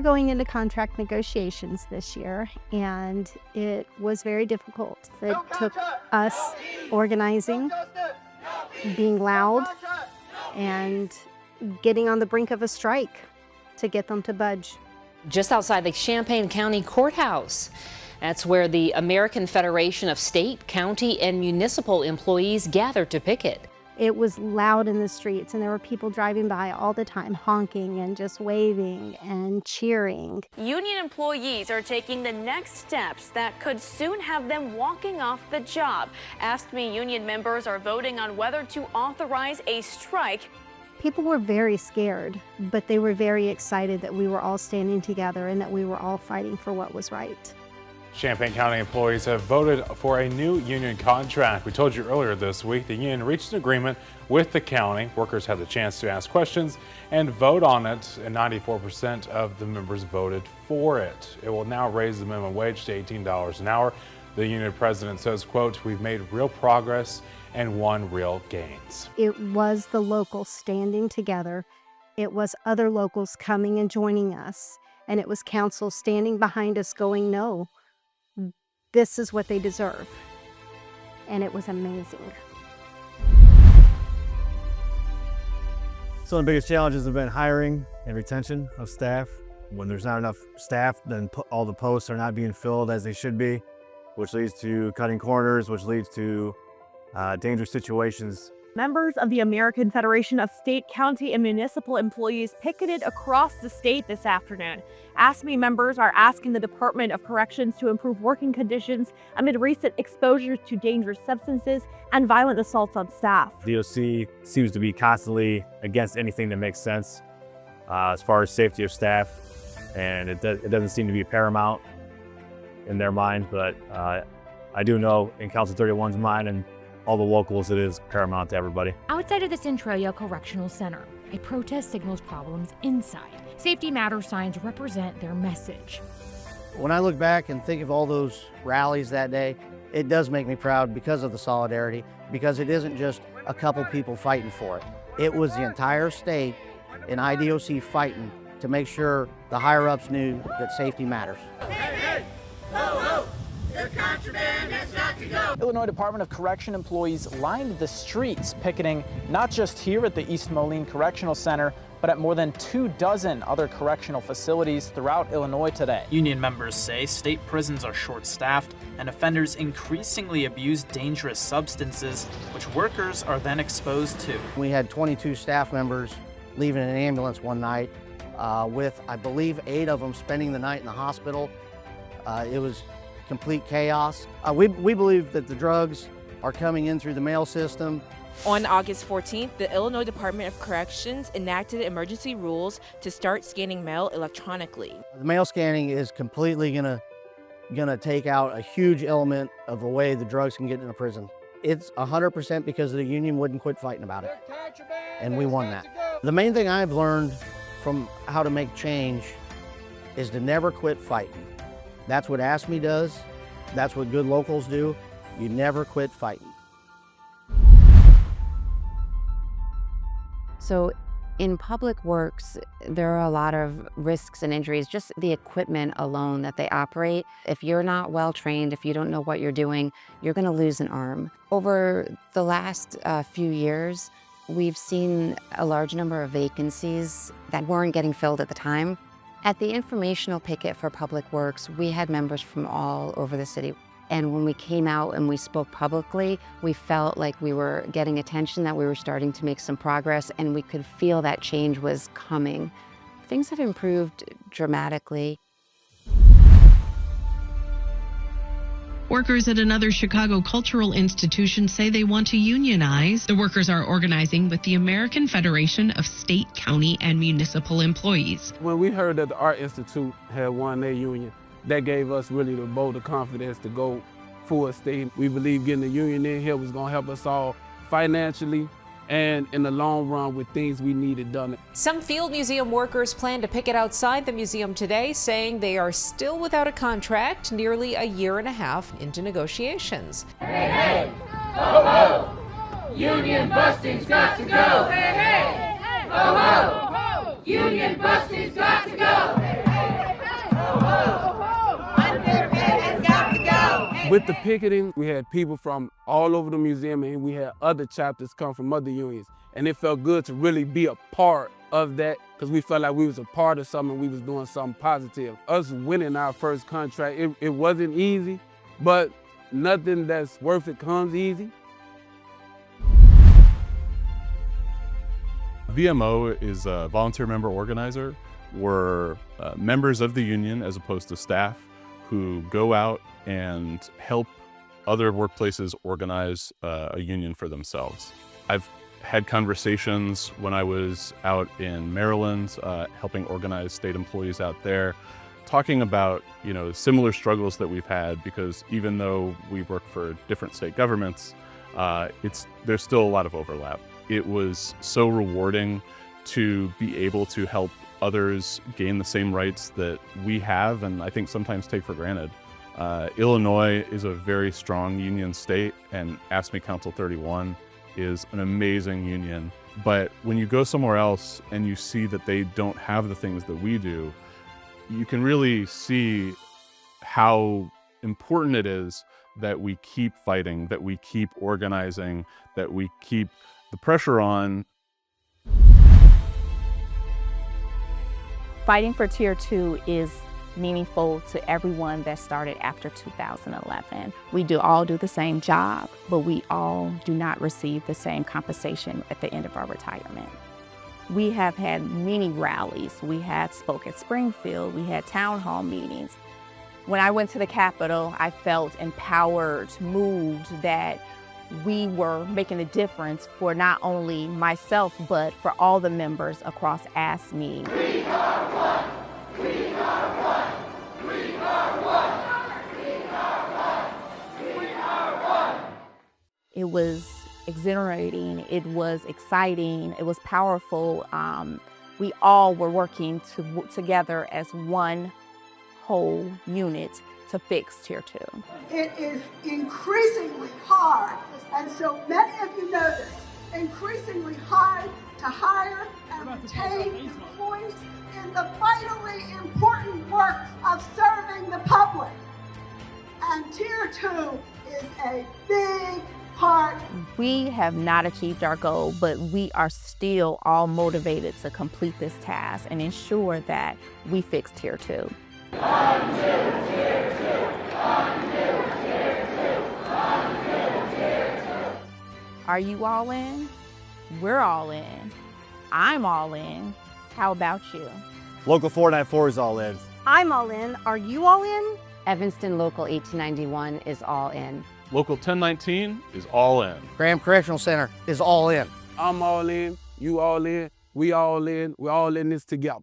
going into contract negotiations this year, and it was very difficult. It took us organizing, being loud, and getting on the brink of a strike to get them to budge. Just outside the Champaign County Courthouse. That's where the American Federation of State, County, and Municipal Employees gathered to picket. It was loud in the streets, and there were people driving by all the time, honking and just waving and cheering. Union employees are taking the next steps that could soon have them walking off the job. AFSCME union members are voting on whether to authorize a strike. People were very scared, but they were very excited that we were all standing together and that we were all fighting for what was right. Champaign County employees have voted for a new union contract. We told you earlier this week the union reached an agreement with the county. Workers had the chance to ask questions and vote on it, and 94% of the members voted for it. It will now raise the minimum wage to $18 an hour. The union president says, quote, "We've made real progress and won real gains." It was the locals standing together. It was other locals coming and joining us. And it was council standing behind us going, no, this is what they deserve. And it was amazing. Some of the biggest challenges have been hiring and retention of staff. When there's not enough staff, then all the posts are not being filled as they should be, which leads to cutting corners, which leads to dangerous situations. Members of the American Federation of State, County, and Municipal Employees picketed across the state this afternoon. AFSCME members are asking the Department of Corrections to improve working conditions amid recent exposure to dangerous substances and violent assaults on staff. DOC seems to be constantly against anything that makes sense as far as safety of staff, and it doesn't seem to be paramount in their mind, but I do know in Council 31's mind and all the locals, it is paramount to everybody. Outside of the Centralia Correctional Center, a protest signals problems inside. Safety Matters signs represent their message. When I look back and think of all those rallies that day, it does make me proud because of the solidarity, because it isn't just a couple people fighting for it. It was the entire state and IDOC fighting to make sure the higher-ups knew that safety matters. Hey, hey! Ho, ho! The contraband has got to go! Illinois Department of Correction employees lined the streets picketing not just here at the East Moline Correctional Center, but at more than 24 other correctional facilities throughout Illinois today. Union members say state prisons are short-staffed and offenders increasingly abuse dangerous substances, which workers are then exposed to. We had 22 staff members leaving an ambulance one night with, I believe, 8 of them spending the night in the hospital. It was complete chaos. We believe that the drugs are coming in through the mail system. On August 14th, the Illinois Department of Corrections enacted emergency rules to start scanning mail electronically. The mail scanning is completely gonna take out a huge element of the way the drugs can get into prison. It's 100% because the union wouldn't quit fighting about it, and we won that. The main thing I've learned from how to make change is to never quit fighting. That's what AFSCME does. That's what good locals do. You never quit fighting. So in public works, there are a lot of risks and injuries, just the equipment alone that they operate. If you're not well trained, if you don't know what you're doing, you're gonna lose an arm. Over the last few years, we've seen a large number of vacancies that weren't getting filled at the time. At the informational picket for Public Works, we had members from all over the city. And when we came out and we spoke publicly, we felt like we were getting attention, that we were starting to make some progress, and we could feel that change was coming. Things have improved dramatically. Workers at another Chicago cultural institution say they want to unionize. The workers are organizing with the American Federation of State, County, and Municipal Employees. When we heard that the Art Institute had won their union, that gave us really the bold confidence to go full state. We believe getting the union in here was going to help us all financially and in the long run with things we needed done. Some Field Museum workers plan to picket outside the museum today, saying they are still without a contract nearly a year and a half into negotiations. Hey, hey! Ho, ho! Union busting's got to go! Hey, hey! Ho, ho! Union busting's got to go! Hey, hey! With the picketing, we had people from all over the museum, and we had other chapters come from other unions. And it felt good to really be a part of that, because we felt like we was a part of something, we was doing something positive. Us winning our first contract, it wasn't easy, but nothing that's worth it comes easy. VMO is a volunteer member organizer. We're members of the union as opposed to staff who go out and help other workplaces organize a union for themselves. I've had conversations when I was out in Maryland, helping organize state employees out there, talking about similar struggles that we've had, because even though we work for different state governments, there's still a lot of overlap. It was so rewarding to be able to help others gain the same rights that we have, and I think sometimes take for granted. Illinois is a very strong union state, and AFSCME Council 31 is an amazing union. But when you go somewhere else and you see that they don't have the things that we do, you can really see how important it is that we keep fighting, that we keep organizing, that we keep the pressure on. Fighting for Tier 2 is meaningful to everyone that started after 2011. We all do the same job, but we all do not receive the same compensation at the end of our retirement. We have had many rallies. We had spoke at Springfield. We had town hall meetings. When I went to the Capitol, I felt empowered, moved that we were making a difference for not only myself, but for all the members across AFSCME. We are one. We are one. We are one. We are one. We are one. It was exhilarating. It was exciting. It was powerful. We all were working together as one whole unit to fix Tier 2. It is increasingly hard, and so many of you know this, increasingly hard to hire and retain employees in the vitally important work of serving the public. And Tier 2 is a big part. We have not achieved our goal, but we are still all motivated to complete this task and ensure that we fix Tier 2. Are you all in? We're all in. I'm all in. How about you? Local 494 is all in. I'm all in. Are you all in? Evanston Local 1891 is all in. Local 1019 is all in. Graham Correctional Center is all in. I'm all in, you all in, we all in, we're all in this together.